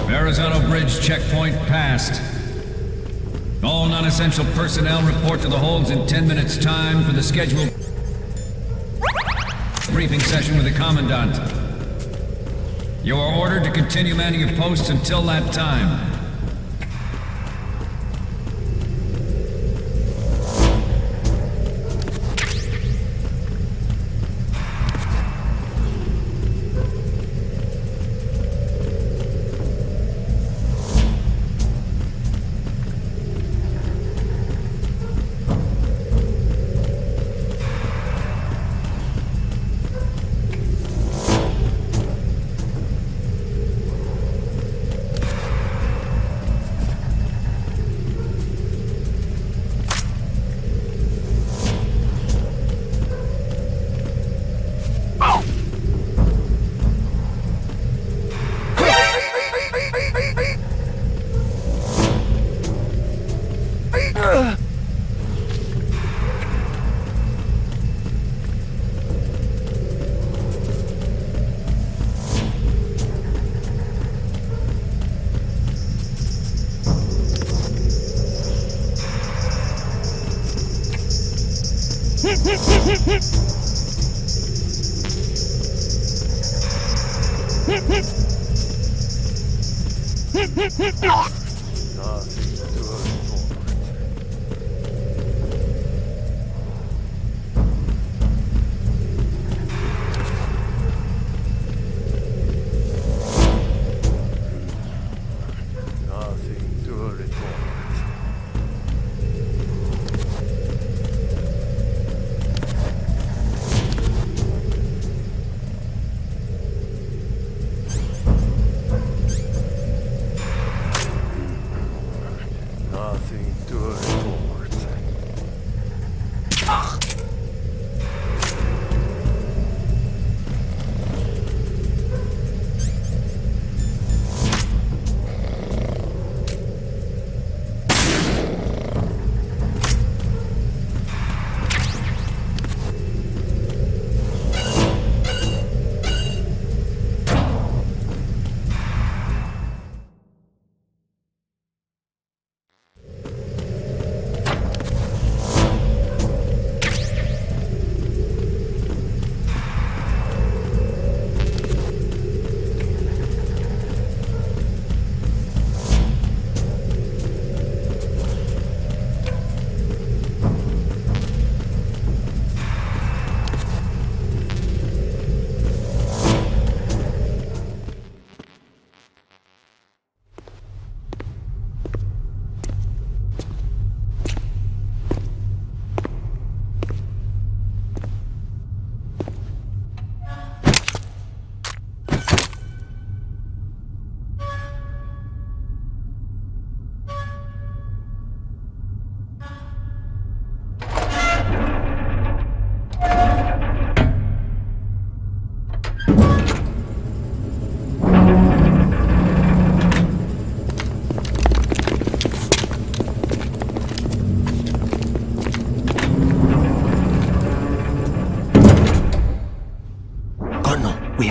Verrazano Bridge checkpoint passed. All non-essential personnel report to the holds in 10 minutes' time for the scheduled briefing session with the Commandant. You are ordered to continue manning your posts until that time.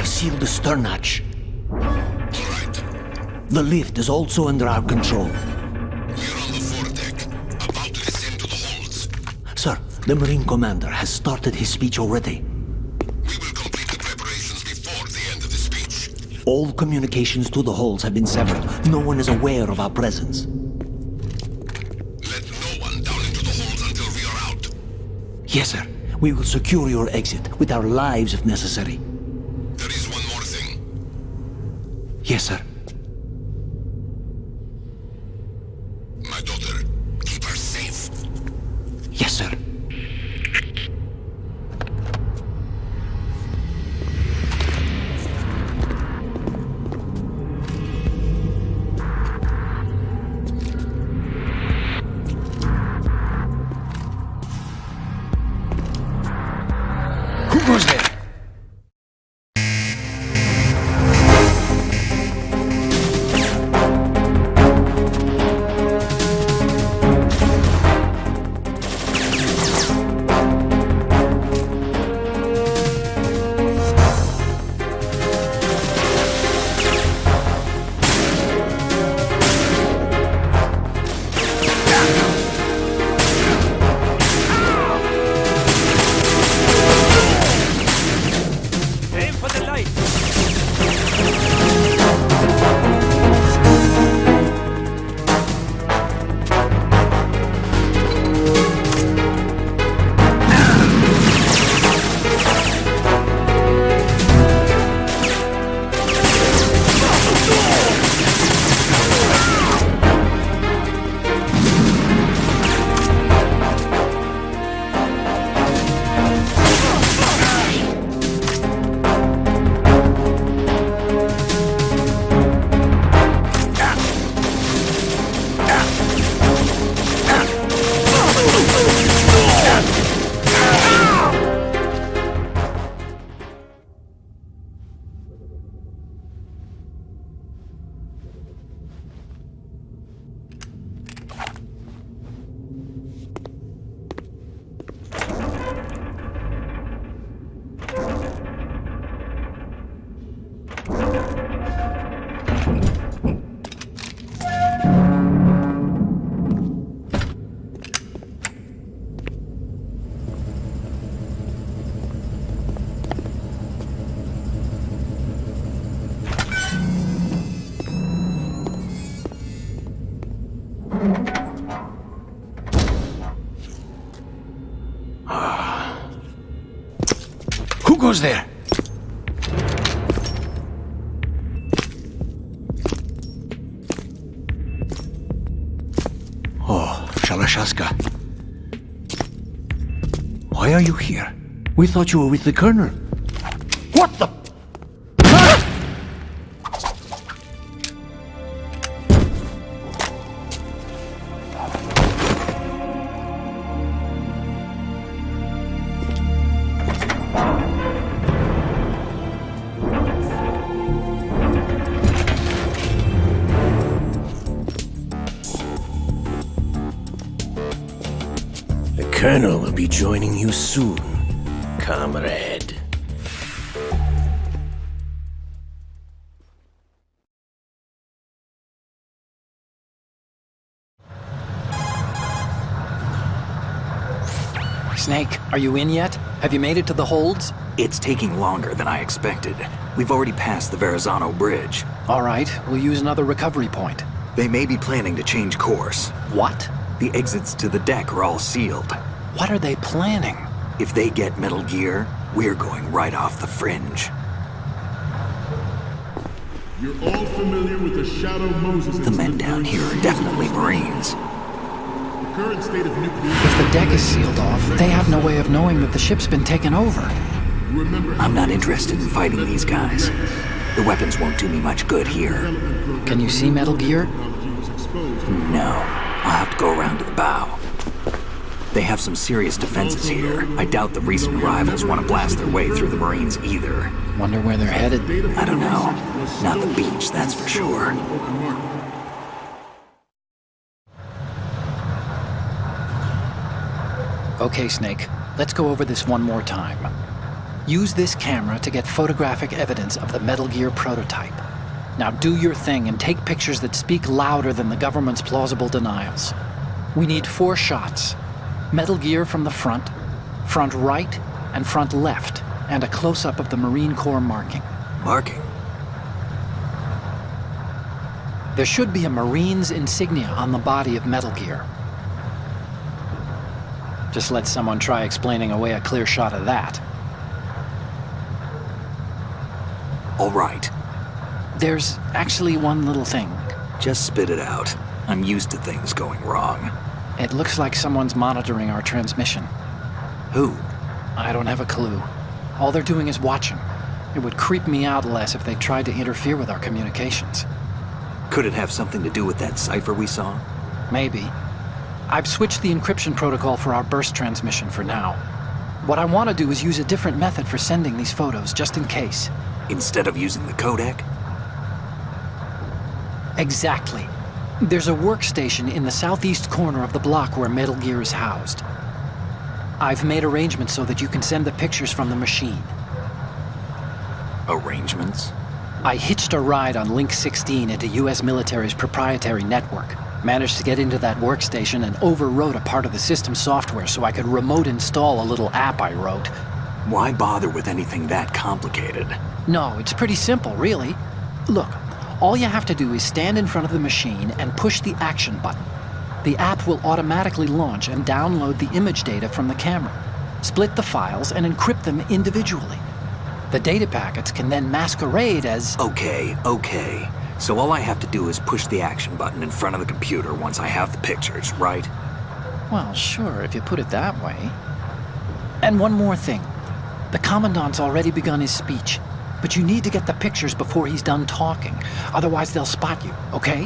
Seal the stern hatch. All right. The lift is also under our control. We're on the foredeck, about to descend to the holds. Sir, the Marine Commander has started his speech already. We will complete the preparations before the end of the speech. All communications to the holds have been severed. No one is aware of our presence. Let no one down into the holds until we are out. Yes, sir. We will secure your exit with our lives if necessary. There is one more thing. Yes, sir. My daughter, keep her safe. Yes, sir. Who goes there? goes there? Oh, Shalashaska. Why are you here? We thought you were with the Colonel. What the? The Colonel will be joining you soon, comrade. Snake, are you in yet? Have you made it to the holds? It's taking longer than I expected. We've already passed the Verrazano Bridge. All right, we'll use another recovery point. They may be planning to change course. What? The exits to the deck are all sealed. What are they planning? If they get Metal Gear, we're going right off the fringe. You're all familiar with the Shadow Moses. The men down here are definitely Marines. The current state of nuclear... If the deck is sealed off, they have no way of knowing that the ship's been taken over. I'm not interested in fighting these guys. The weapons won't do me much good here. Can you see Metal Gear? No. I'll have to go around to the bow. They have some serious defenses here. I doubt the recent arrivals want to blast their way through the Marines either. Wonder where they're headed. I don't know. Not the beach, that's for sure. Okay, Snake, let's go over this one more time. Use this camera to get photographic evidence of the Metal Gear prototype. Now do your thing and take pictures that speak louder than the government's plausible denials. We need 4 shots. Metal Gear from the front right, and front left, and a close-up of the Marine Corps marking. Marking? There should be a Marine's insignia on the body of Metal Gear. Just let someone try explaining away a clear shot of that. All right. There's actually one little thing. Just spit it out. I'm used to things going wrong. It looks like someone's monitoring our transmission. Who? I don't have a clue. All they're doing is watching. It would creep me out less if they tried to interfere with our communications. Could it have something to do with that cipher we saw? Maybe. I've switched the encryption protocol for our burst transmission for now. What I want to do is use a different method for sending these photos, just in case. Instead of using the codec? Exactly. There's a workstation in the southeast corner of the block where Metal Gear is housed. I've made arrangements so that you can send the pictures from the machine. Arrangements? I hitched a ride on Link 16 into US military's proprietary network. Managed to get into that workstation and overwrote a part of the system software so I could remote install a little app I wrote. Why bother with anything that complicated? No, it's pretty simple, really. Look, all you have to do is stand in front of the machine and push the action button. The app will automatically launch and download the image data from the camera, split the files, and encrypt them individually. The data packets can then masquerade as... Okay. So all I have to do is push the action button in front of the computer once I have the pictures, right? Well, sure, if you put it that way. And one more thing. The Commandant's already begun his speech, but you need to get the pictures before he's done talking. Otherwise, they'll spot you, okay?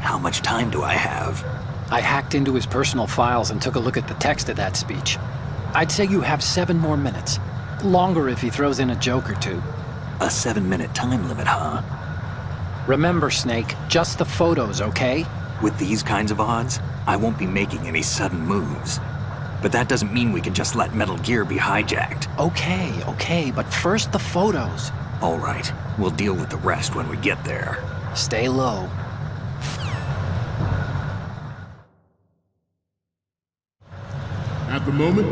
How much time do I have? I hacked into his personal files and took a look at the text of that speech. I'd say you have 7 more minutes. Longer if he throws in a joke or two. A 7-minute time limit, huh? Remember, Snake, just the photos, okay? With these kinds of odds, I won't be making any sudden moves. But that doesn't mean we can just let Metal Gear be hijacked. Okay, but first the photos. All right, we'll deal with the rest when we get there. Stay low. At the moment,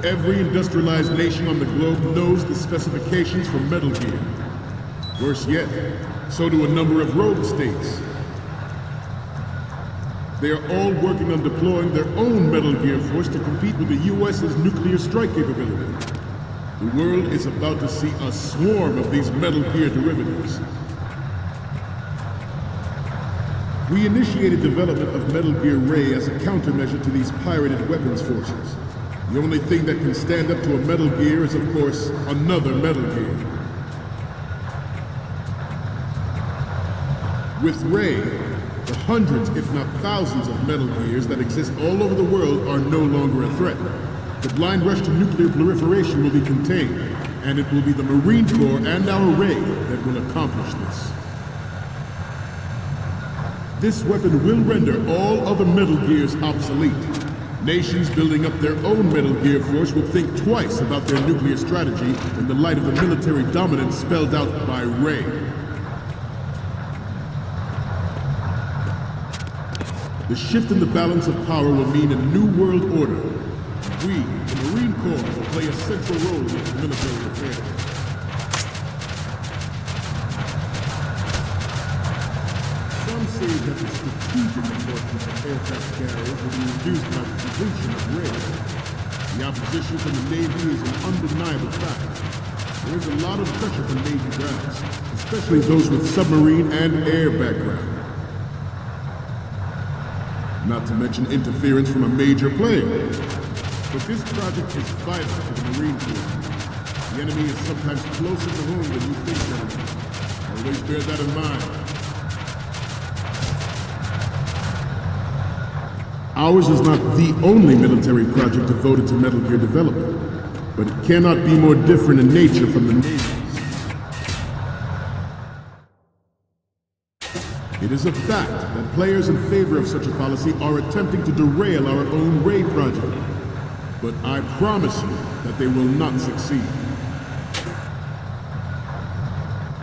every industrialized nation on the globe knows the specifications for Metal Gear. Worse yet, so do a number of rogue states. They are all working on deploying their own Metal Gear force to compete with the US's nuclear strike capability. The world is about to see a swarm of these Metal Gear derivatives. We initiated development of Metal Gear Ray as a countermeasure to these pirated weapons forces. The only thing that can stand up to a Metal Gear is, of course, another Metal Gear. With Ray, the hundreds, if not thousands of Metal Gears that exist all over the world are no longer a threat. The blind rush to nuclear proliferation will be contained, and it will be the Marine Corps and our Ray that will accomplish this. This weapon will render all other Metal Gears obsolete. Nations building up their own Metal Gear force will think twice about their nuclear strategy in the light of the military dominance spelled out by Ray. The shift in the balance of power will mean a new world order. We, the Marine Corps, will play a central role in its military affairs. Some say that the strategic importance of aircraft carriers will be reduced by the completion of Ray. The opposition from the Navy is an undeniable fact. There is a lot of pressure from Navy brass, especially those with submarine and air background. Not to mention interference from a major player. But this project is vital to the Marine Corps. The enemy is sometimes closer to home than you think, gentlemen. Always bear that in mind. Ours is not the only military project devoted to Metal Gear development, but it cannot be more different in nature from the Navy's. It is a fact that players in favor of such a policy are attempting to derail our own Ray project. But I promise you that they will not succeed.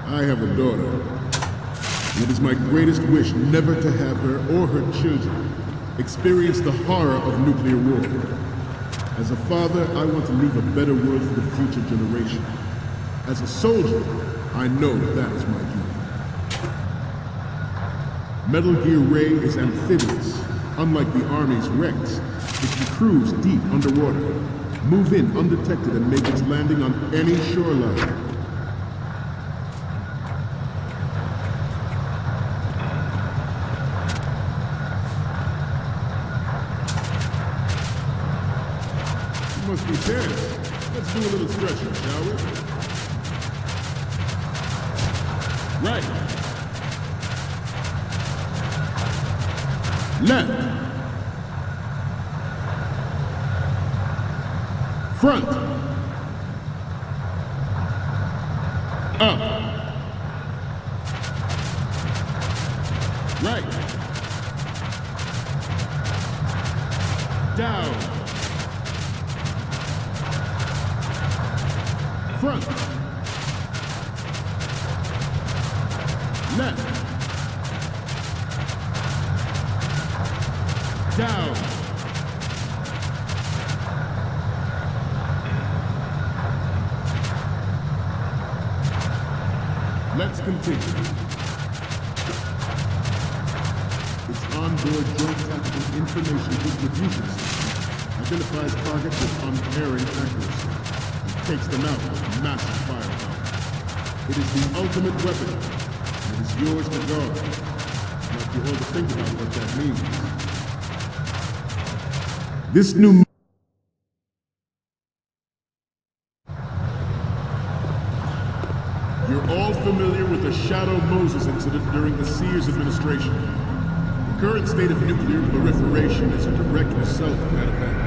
I have a daughter. And it is my greatest wish never to have her or her children experience the horror of nuclear war. As a father, I want to leave a better world for the future generation. As a soldier, I know that is my duty. Metal Gear Ray is amphibious, unlike the Army's Rex. It can cruise deep underwater, move in undetected, and make its landing on any shoreline. You must be tense. Let's do a little stretching, shall we? Right. Left. Front. Up. Right. Down. Front. Left. Down. Let's continue. Its onboard joint tactical information distribution system identifies targets with unerring accuracy and takes them out with massive firepower. It is the ultimate weapon, and it is yours to guard. I'd like you all to think about what that means. This new You're all familiar with the Shadow Moses incident during the Sears administration. The current state of nuclear proliferation is a direct result of that event.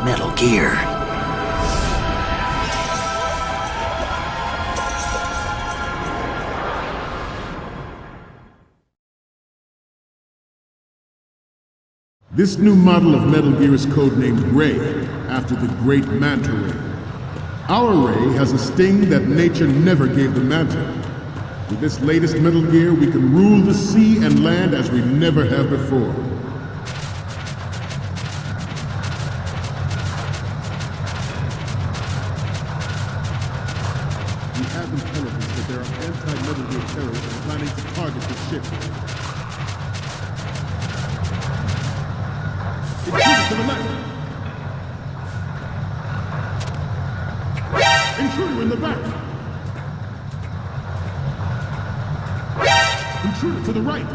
Metal Gear. This new model of Metal Gear is codenamed Ray, after the great Manta Ray. Our Ray has a sting that nature never gave the Manta. With this latest Metal Gear, we can rule the sea and land as we never have before. We have intelligence that there are anti-Metal Gear terrorists planning to target the ship. Intruder to the left! Intruder in the back! Intruder to the right!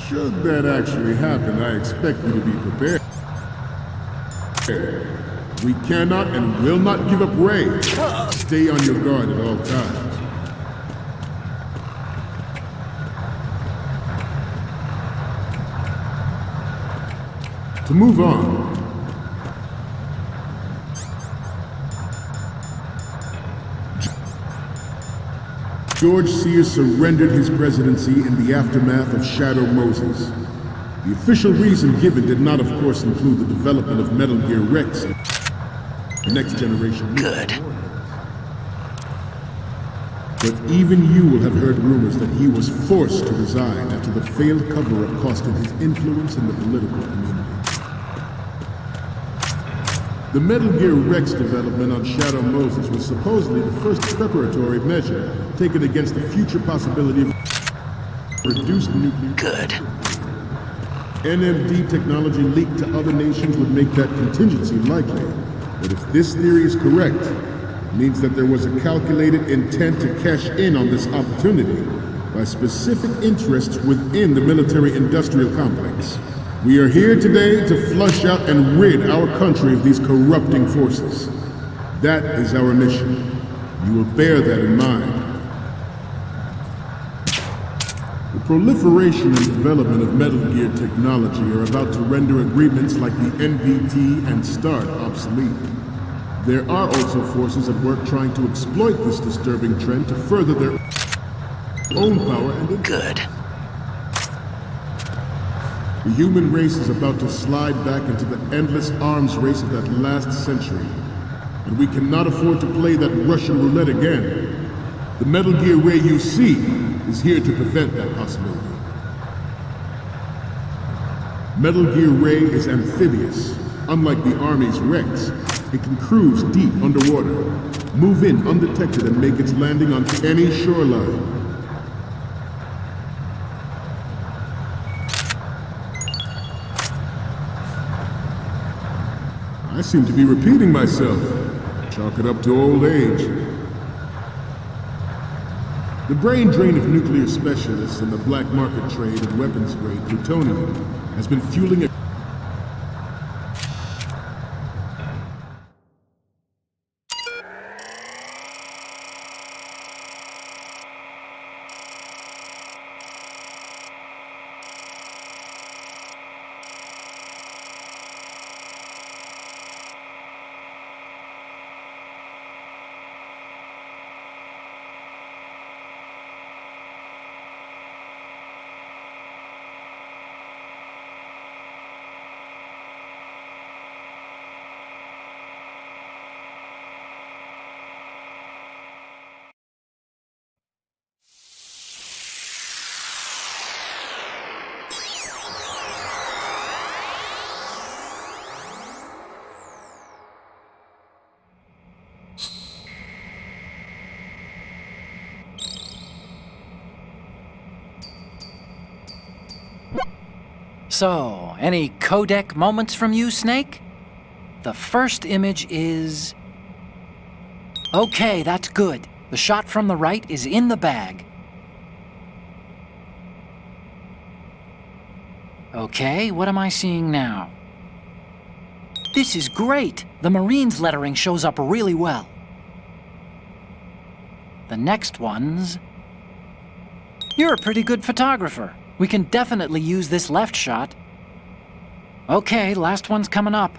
Should that actually happen, I expect you to be prepared. We cannot and will not give up Ray. Stay on your guard at all times. To move on, George Sears surrendered his presidency in the aftermath of Shadow Moses. The official reason given did not, of course, include the development of Metal Gear Rex and next generation. Good. But even you will have heard rumors that he was forced to resign after the failed cover-up costed his influence in the political community. The Metal Gear Rex development on Shadow Moses was supposedly the first preparatory measure taken against the future possibility of reduced nuclear... Good. NMD technology leaked to other nations would make that contingency likely. But if this theory is correct, it means that there was a calculated intent to cash in on this opportunity by specific interests within the military-industrial complex. We are here today to flush out and rid our country of these corrupting forces. That is our mission. You will bear that in mind. The proliferation and development of Metal Gear technology are about to render agreements like the NPT and START obsolete. There are also forces at work trying to exploit this disturbing trend to further their own power and... Good. The human race is about to slide back into the endless arms race of that last century. And we cannot afford to play that Russian roulette again. The Metal Gear Ray you see is here to prevent that possibility. Metal Gear Ray is amphibious. Unlike the Army's Rex, it can cruise deep underwater, move in undetected and make its landing on any shoreline. I seem to be repeating myself. Chalk it up to old age. The brain drain of nuclear specialists and the black market trade of weapons-grade plutonium has been fueling a... So, any codec moments from you, Snake? The first image is... Okay, that's good. The shot from the right is in the bag. Okay, what am I seeing now? This is great! The Marines lettering shows up really well. The next one's... You're a pretty good photographer. We can definitely use this left shot. Okay, last one's coming up.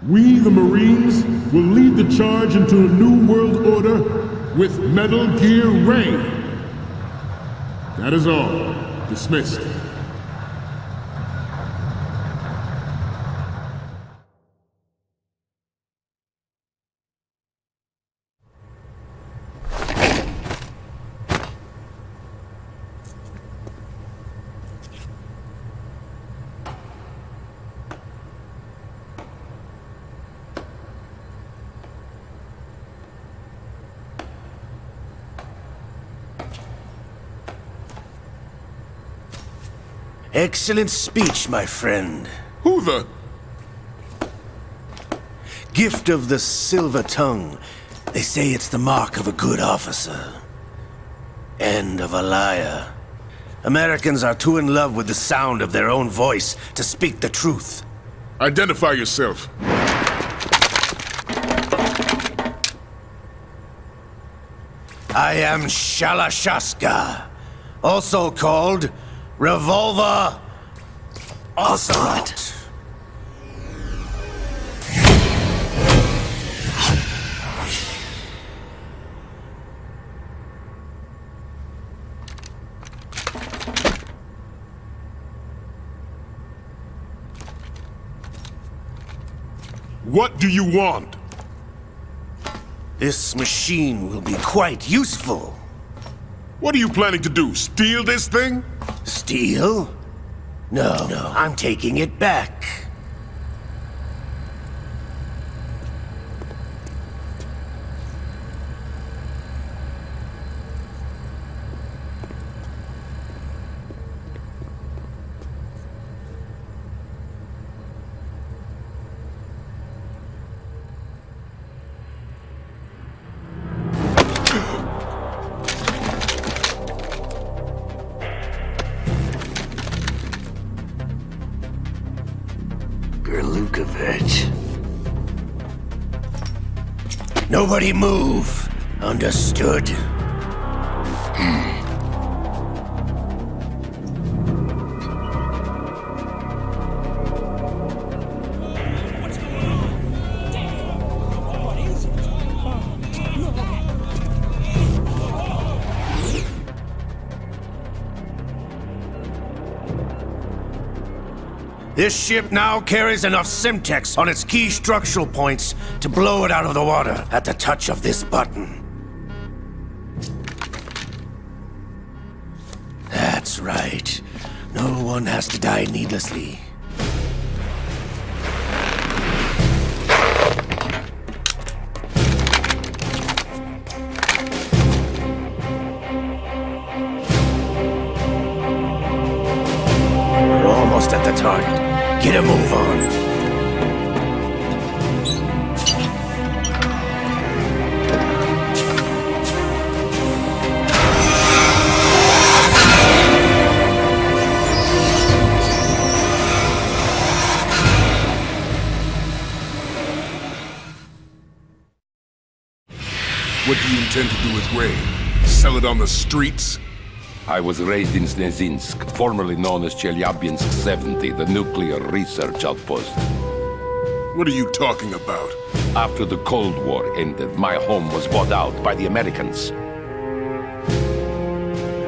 We, the Marines, will lead the charge into a new world order with Metal Gear Ray. That is all. Dismissed. Excellent speech, my friend. Who the... Gift of the silver tongue. They say it's the mark of a good officer. And of a liar. Americans are too in love with the sound of their own voice to speak the truth. Identify yourself. I am Shalashaska, also called Revolver Ocelot. What do you want? This machine will be quite useful. What are you planning to do? Steal this thing? Steal? No, I'm taking it back. Nobody move. Understood? This ship now carries enough Simtex on its key structural points to blow it out of the water at the touch of this button. That's right. No one has to die needlessly. We're almost at the target. Get a move on. What do you intend to do with Ray? Sell it on the streets? I was raised in Snezinsk, formerly known as Chelyabinsk 70, the nuclear research outpost. What are you talking about? After the Cold War ended, my home was bought out by the Americans.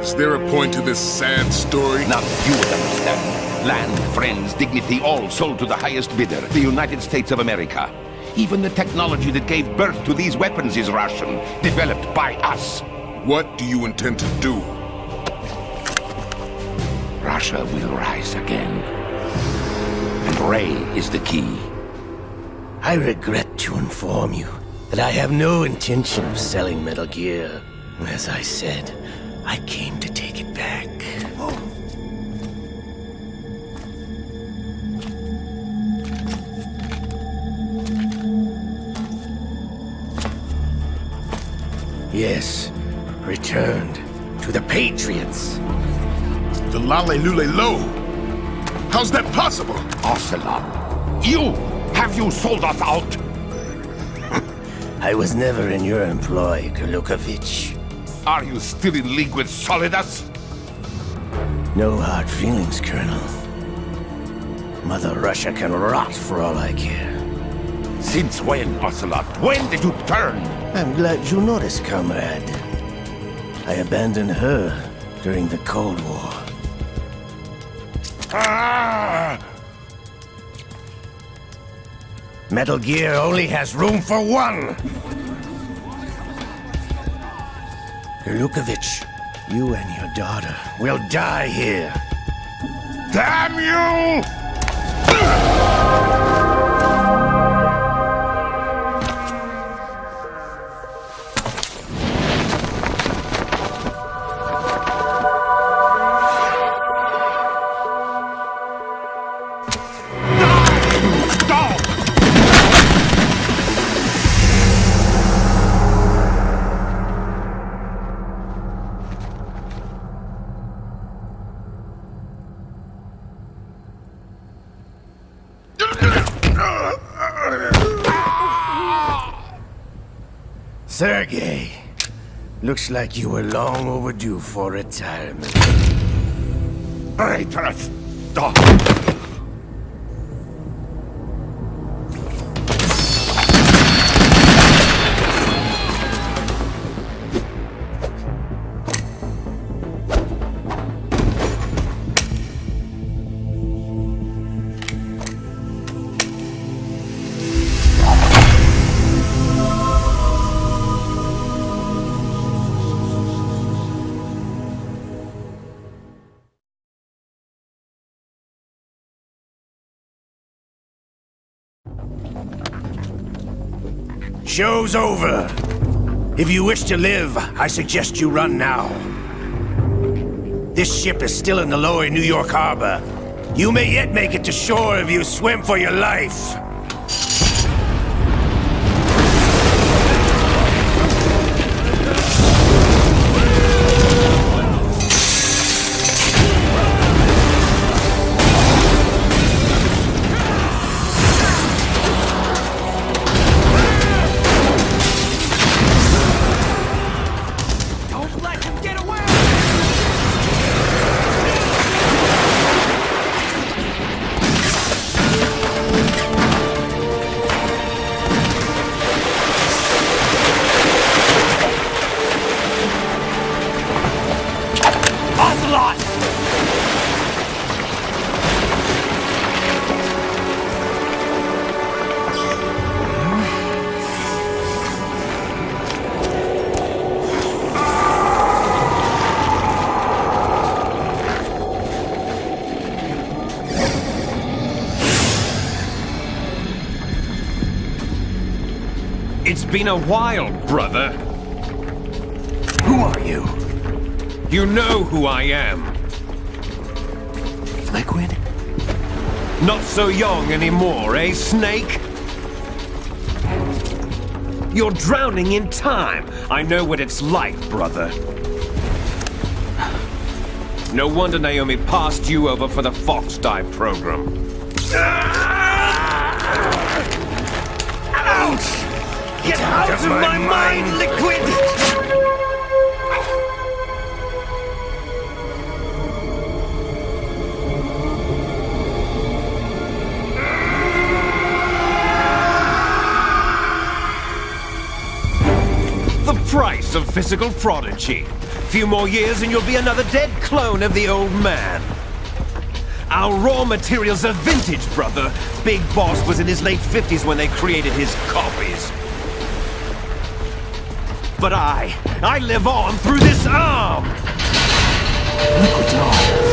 Is there a point to this sad story? Now you would understand. Land, friends, dignity, all sold to the highest bidder, the United States of America. Even the technology that gave birth to these weapons is Russian, developed by us. What do you intend to do? Russia will rise again. And Ray is the key. I regret to inform you that I have no intention of selling Metal Gear. As I said, I came to take it back. Yes, returned to the Patriots. The Lale Lule Lo? How's that possible? Ocelot, have you sold us out? I was never in your employ, Kurlukovich. Are you still in league with Solidus? No hard feelings, Colonel. Mother Russia can rot for all I care. Since when, Ocelot? When did you turn? I'm glad you noticed, comrade. I abandoned her during the Cold War. Metal Gear only has room for one! Kurlukovich, you and your daughter will die here. Damn you! Sergei, looks like you were long overdue for retirement. Traitors! Stop! Show's over. If you wish to live, I suggest you run now. This ship is still in the lower New York harbor. You may yet make it to shore if you swim for your life. It's been a while, brother. Who are you? You know who I am. Liquid? Not so young anymore, eh, Snake? You're drowning in time. I know what it's like, brother. No wonder Naomi passed you over for the Fox Dive program. Ouch! Get out of my mind, Liquid! The price of physical prodigy. Few more years and you'll be another dead clone of the old man. Our raw materials are vintage, brother. Big Boss was in his late 50s when they created his copies. But I live on through this arm! Liquid's on.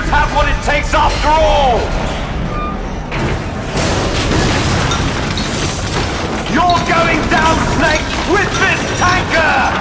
Have what it takes after all! You're going down, Snake, with this tanker!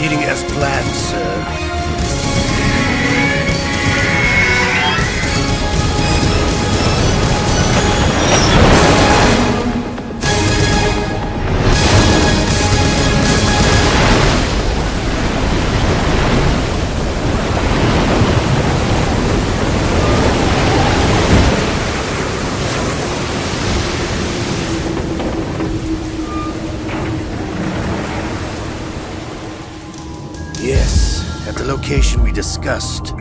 proceeding as planned, sir. Yes, at the location we discussed.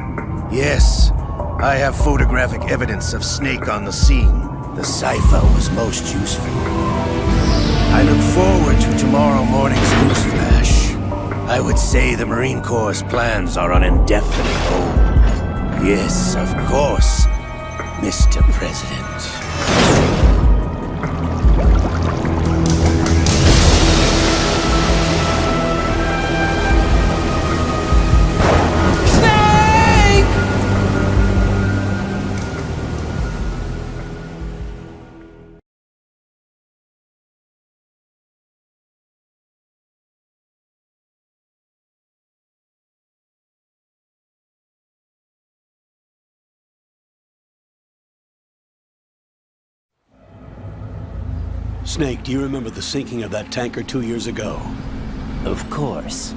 Yes, I have photographic evidence of Snake on the scene. The cipher was most useful. I look forward to tomorrow morning's news flash. I would say the Marine Corps' plans are on indefinite hold. Yes, of course, Mr. President. Snake, do you remember the sinking of that tanker 2 years ago? Of course.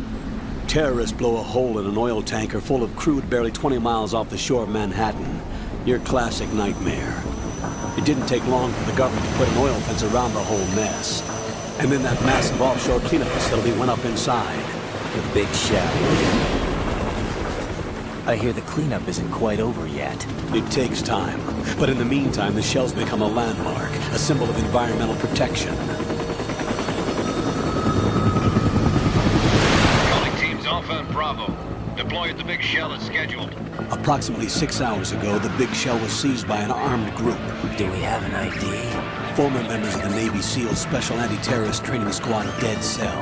Terrorists blow a hole in an oil tanker full of crude barely 20 miles off the shore of Manhattan. Your classic nightmare. It didn't take long for the government to put an oil fence around the whole mess. And then that massive offshore cleanup facility went up inside. The big shell. I hear the cleanup isn't quite over yet. It takes time. But in the meantime, the shell's become a landmark, a symbol of environmental protection. Calling teams Alpha and Bravo. Deploy at the big shell as scheduled. Approximately 6 hours ago, the big shell was seized by an armed group. Do we have an ID? Former members of the Navy SEAL Special Anti-Terrorist Training Squad Dead Cell.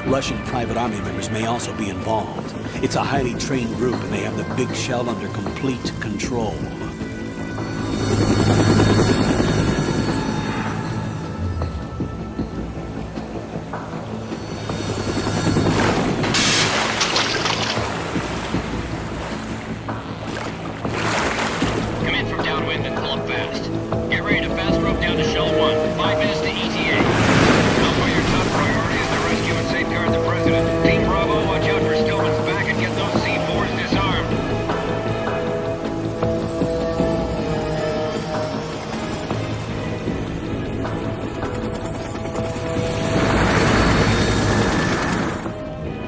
Russian private army members may also be involved. It's a highly trained group, and they have the big shell under complete control. Come in from downwind and pull up fast. Get ready to fast rope down to Shell 1. 5 minutes to ETA. Alpha, your top priority is to rescue and safeguard the President. Team Bravo, watch out for Stillman's back and get those C4s disarmed.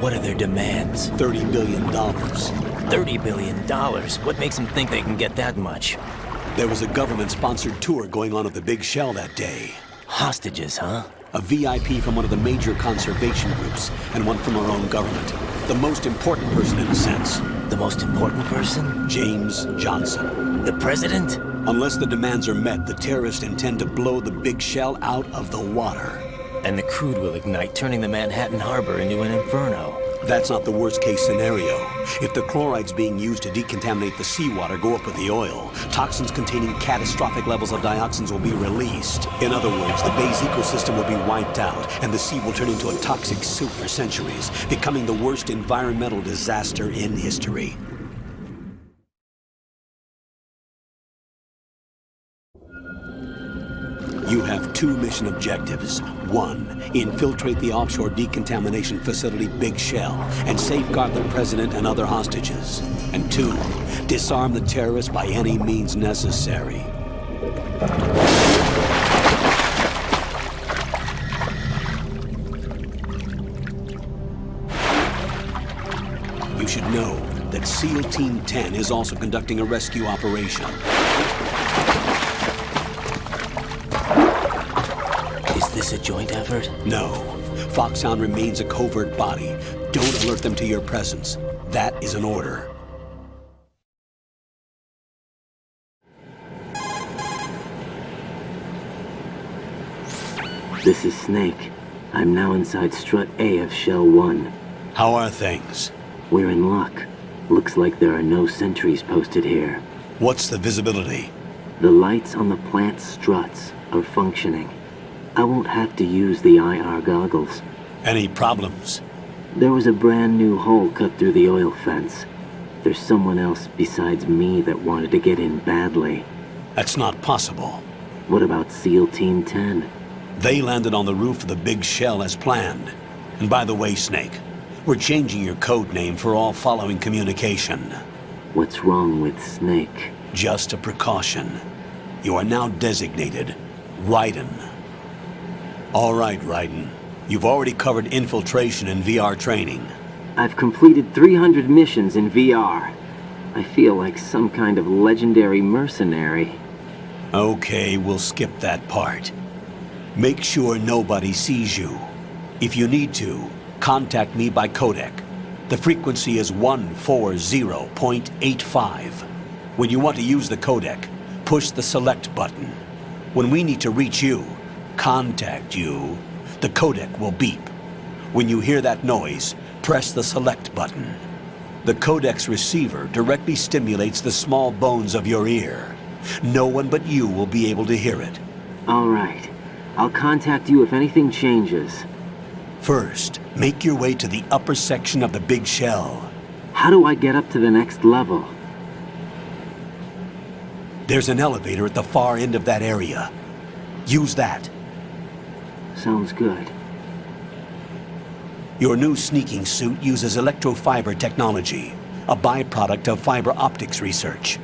What are their demands? $30 billion. $30 billion? What makes them think they can get that much? There was a government-sponsored tour going on at the big shell that day. Hostages, huh? A VIP from one of the major conservation groups, and one from our own government. The most important person in a sense. The most important person? James Johnson. The president? Unless the demands are met, the terrorists intend to blow the big shell out of the water. And the crude will ignite, turning the Manhattan Harbor into an inferno. That's not the worst-case scenario. If the chlorides being used to decontaminate the seawater go up with the oil, toxins containing catastrophic levels of dioxins will be released. In other words, the bay's ecosystem will be wiped out, and the sea will turn into a toxic soup for centuries, becoming the worst environmental disaster in history. You have 2 mission objectives. 1, infiltrate the offshore decontamination facility Big Shell and safeguard the president and other hostages. And 2, disarm the terrorists by any means necessary. You should know that SEAL Team 10 is also conducting a rescue operation. Is this a joint effort? No. Foxhound remains a covert body. Don't alert them to your presence. That is an order. This is Snake. I'm now inside Strut A of Shell 1. How are things? We're in luck. Looks like there are no sentries posted here. What's the visibility? The lights on the plant struts are functioning. I won't have to use the IR goggles. Any problems? There was a brand new hole cut through the oil fence. There's someone else besides me that wanted to get in badly. That's not possible. What about SEAL Team 10? They landed on the roof of the big shell as planned. And by the way, Snake, we're changing your code name for all following communication. What's wrong with Snake? Just a precaution. You are now designated Raiden. All right, Raiden. You've already covered infiltration and VR training. I've completed 300 missions in VR. I feel like some kind of legendary mercenary. Okay, we'll skip that part. Make sure nobody sees you. If you need to, contact me by codec. The frequency is 140.85. When you want to use the codec, push the select button. When we need to reach you, contact you, the codec will beep. When you hear that noise, press the select button. The codec's receiver directly stimulates the small bones of your ear. No one but you will be able to hear it. All right. I'll contact you if anything changes. First, make your way to the upper section of the big shell. How do I get up to the next level? There's an elevator at the far end of that area. Use that. Sounds good. Your new sneaking suit uses electrofiber technology, a byproduct of fiber optics research.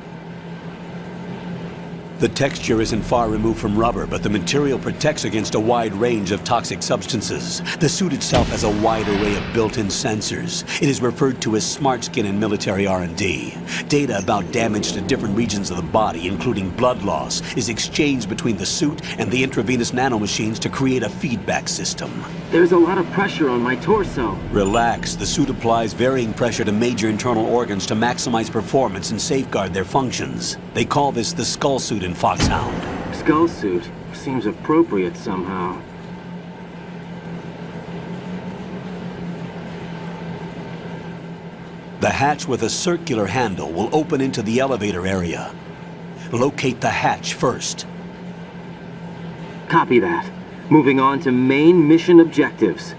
The texture isn't far removed from rubber, but the material protects against a wide range of toxic substances. The suit itself has a wide array of built-in sensors. It is referred to as smart skin in military R&D. Data about damage to different regions of the body, including blood loss, is exchanged between the suit and the intravenous nanomachines to create a feedback system. There's a lot of pressure on my torso. Relax. The suit applies varying pressure to major internal organs to maximize performance and safeguard their functions. They call this the skull suit in Foxhound. Skull suit seems appropriate somehow. The hatch with a circular handle will open into the elevator area. Locate the hatch first. Copy that. Moving on to main mission objectives.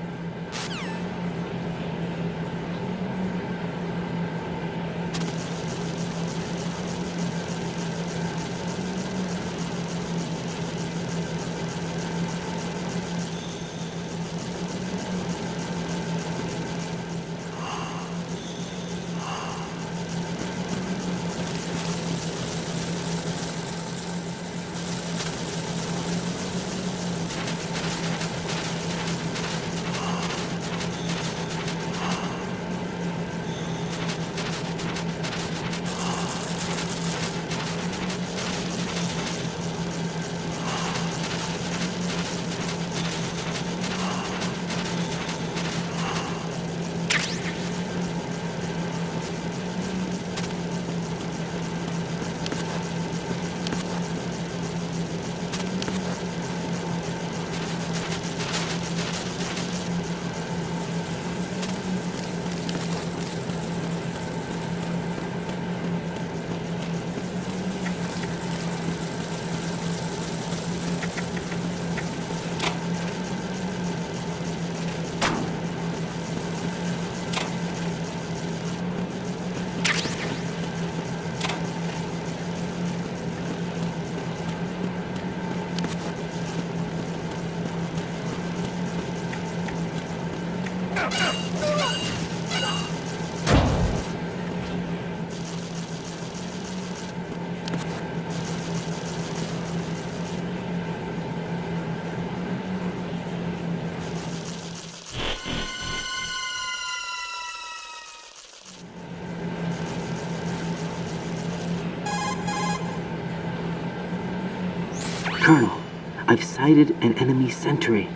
Colonel, I've sighted an enemy sentry.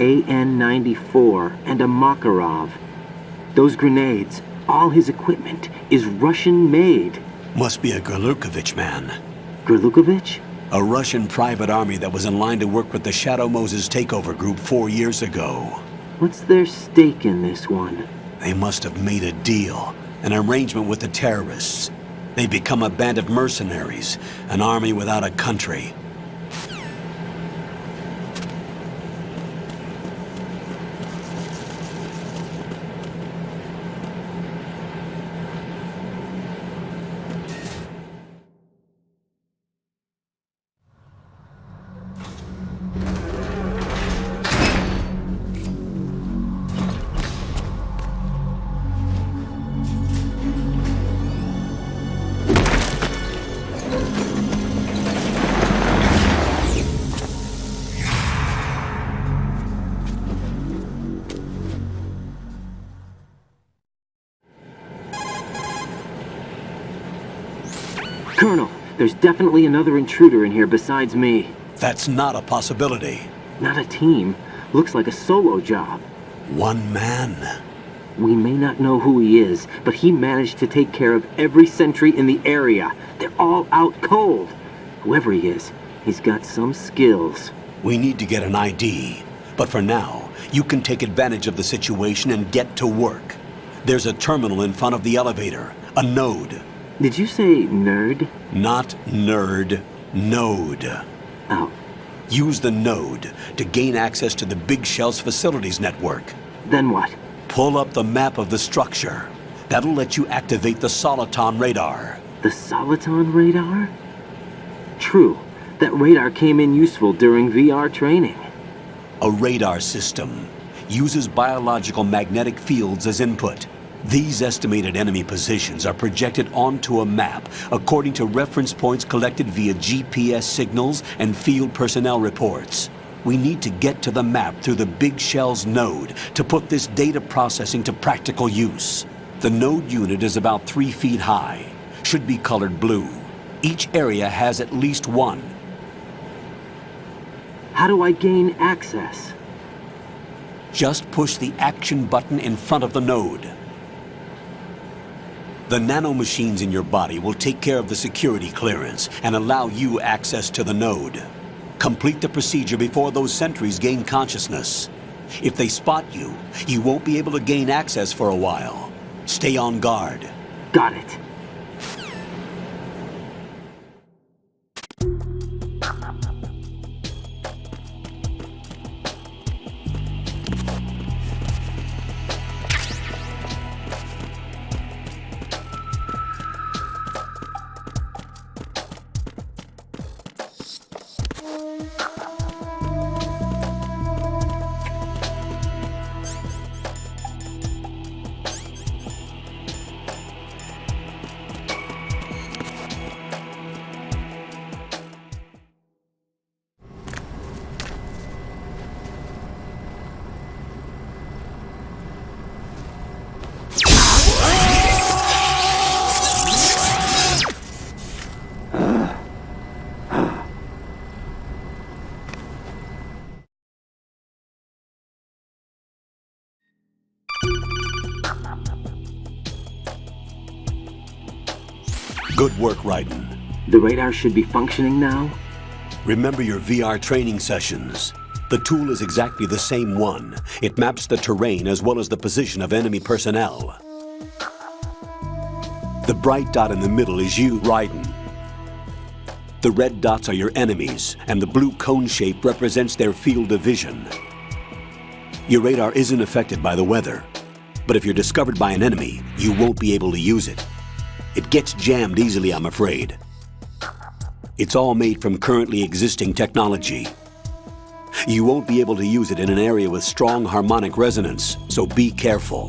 AN-94 and a Makarov. Those grenades, all his equipment, is Russian-made. Must be a Gerlukovich man. Gerlukovich? A Russian private army that was in line to work with the Shadow Moses takeover group 4 years ago. What's their stake in this one? They must have made a deal, an arrangement with the terrorists. They become a band of mercenaries, an army without a country. Colonel, there's definitely another intruder in here besides me. That's not a possibility. Not a team. Looks like a solo job. One man. We may not know who he is, but he managed to take care of every sentry in the area. They're all out cold. Whoever he is, he's got some skills. We need to get an ID. But for now, you can take advantage of the situation and get to work. There's a terminal in front of the elevator. A node. Did you say nerd? Not nerd. Node. Oh. Use the node to gain access to the Big Shell's facilities network. Then what? Pull up the map of the structure. That'll let you activate the Soliton radar. The Soliton radar? True. That radar came in useful during VR training. A radar system uses biological magnetic fields as input. These estimated enemy positions are projected onto a map according to reference points collected via GPS signals and field personnel reports. We need to get to the map through the Big Shell's node to put this data processing to practical use. The node unit is about 3 feet high, should be colored blue. Each area has at least one. How do I gain access? Just push the action button in front of the node. The nanomachines in your body will take care of the security clearance and allow you access to the node. Complete the procedure before those sentries gain consciousness. If they spot you, you won't be able to gain access for a while. Stay on guard. Got it. Good work, Raiden. The radar should be functioning now? Remember your VR training sessions. The tool is exactly the same one. It maps the terrain as well as the position of enemy personnel. The bright dot in the middle is you, Raiden. The red dots are your enemies, and the blue cone shape represents their field of vision. Your radar isn't affected by the weather, but if you're discovered by an enemy, you won't be able to use it. It gets jammed easily, I'm afraid. It's all made from currently existing technology. You won't be able to use it in an area with strong harmonic resonance, so be careful.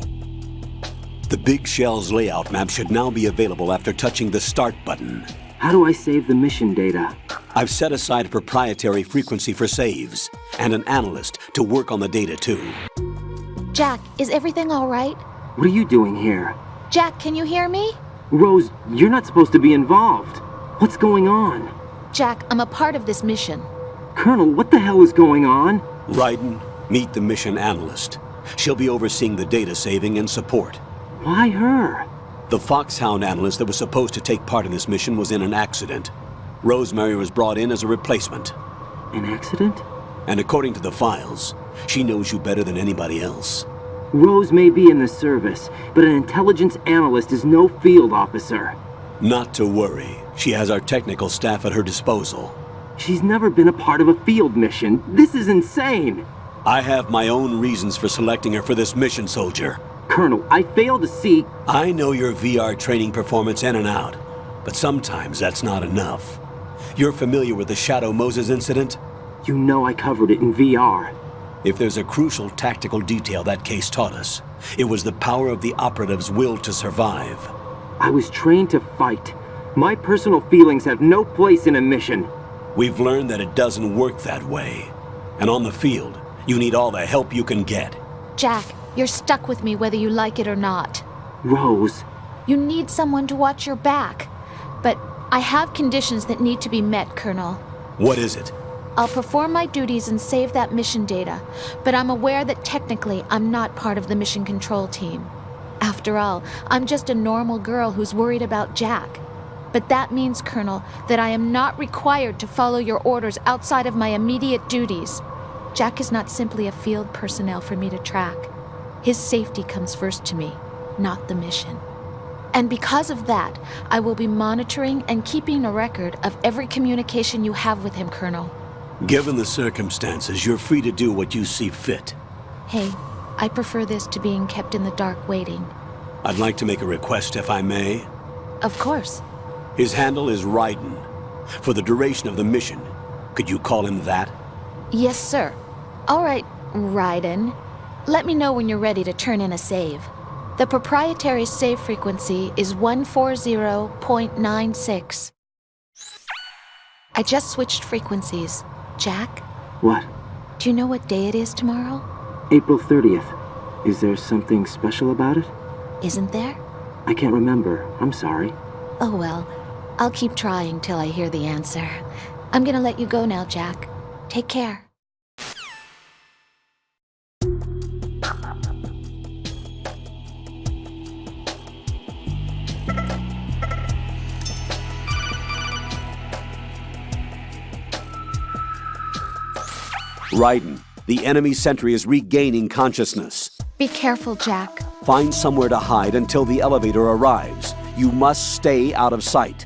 The Big Shell's layout map should now be available after touching the Start button. How do I save the mission data? I've set aside a proprietary frequency for saves, and an analyst to work on the data too. Jack, is everything all right? What are you doing here? Jack, can you hear me? Rose, you're not supposed to be involved. What's going on? Jack, I'm a part of this mission. Colonel, what the hell is going on? Raiden, meet the mission analyst. She'll be overseeing the data saving and support. Why her? The Foxhound analyst that was supposed to take part in this mission was in an accident. Rosemary was brought in as a replacement. An accident? And according to the files, she knows you better than anybody else. Rose may be in the service, but an intelligence analyst is no field officer. Not to worry. She has our technical staff at her disposal. She's never been a part of a field mission. This is insane. I have my own reasons for selecting her for this mission, soldier. Colonel, I fail to see... I know your VR training performance in and out, but sometimes that's not enough. You're familiar with the Shadow Moses incident? You know I covered it in VR. If there's a crucial tactical detail that case taught us, it was the power of the operative's will to survive. I was trained to fight. My personal feelings have no place in a mission. We've learned that it doesn't work that way. And on the field, you need all the help you can get. Jack, you're stuck with me whether you like it or not. Rose. You need someone to watch your back. But I have conditions that need to be met, Colonel. What is it? I'll perform my duties and save that mission data, but I'm aware that technically I'm not part of the mission control team. After all, I'm just a normal girl who's worried about Jack. But that means, Colonel, that I am not required to follow your orders outside of my immediate duties. Jack is not simply a field personnel for me to track. His safety comes first to me, not the mission. And because of that, I will be monitoring and keeping a record of every communication you have with him, Colonel. Given the circumstances, you're free to do what you see fit. Hey, I prefer this to being kept in the dark waiting. I'd like to make a request, if I may. Of course. His handle is Raiden. For the duration of the mission, could you call him that? Yes, sir. All right, Raiden. Let me know when you're ready to turn in a save. The proprietary save frequency is 140.96. I just switched frequencies. Jack? What? Do you know what day it is tomorrow? April 30th. Is there something special about it? Isn't there? I can't remember. I'm sorry. Oh well, I'll keep trying till I hear the answer. I'm gonna let you go now, Jack. Take care. Raiden, the enemy sentry is regaining consciousness. Be careful, Jack. Find somewhere to hide until the elevator arrives. You must stay out of sight.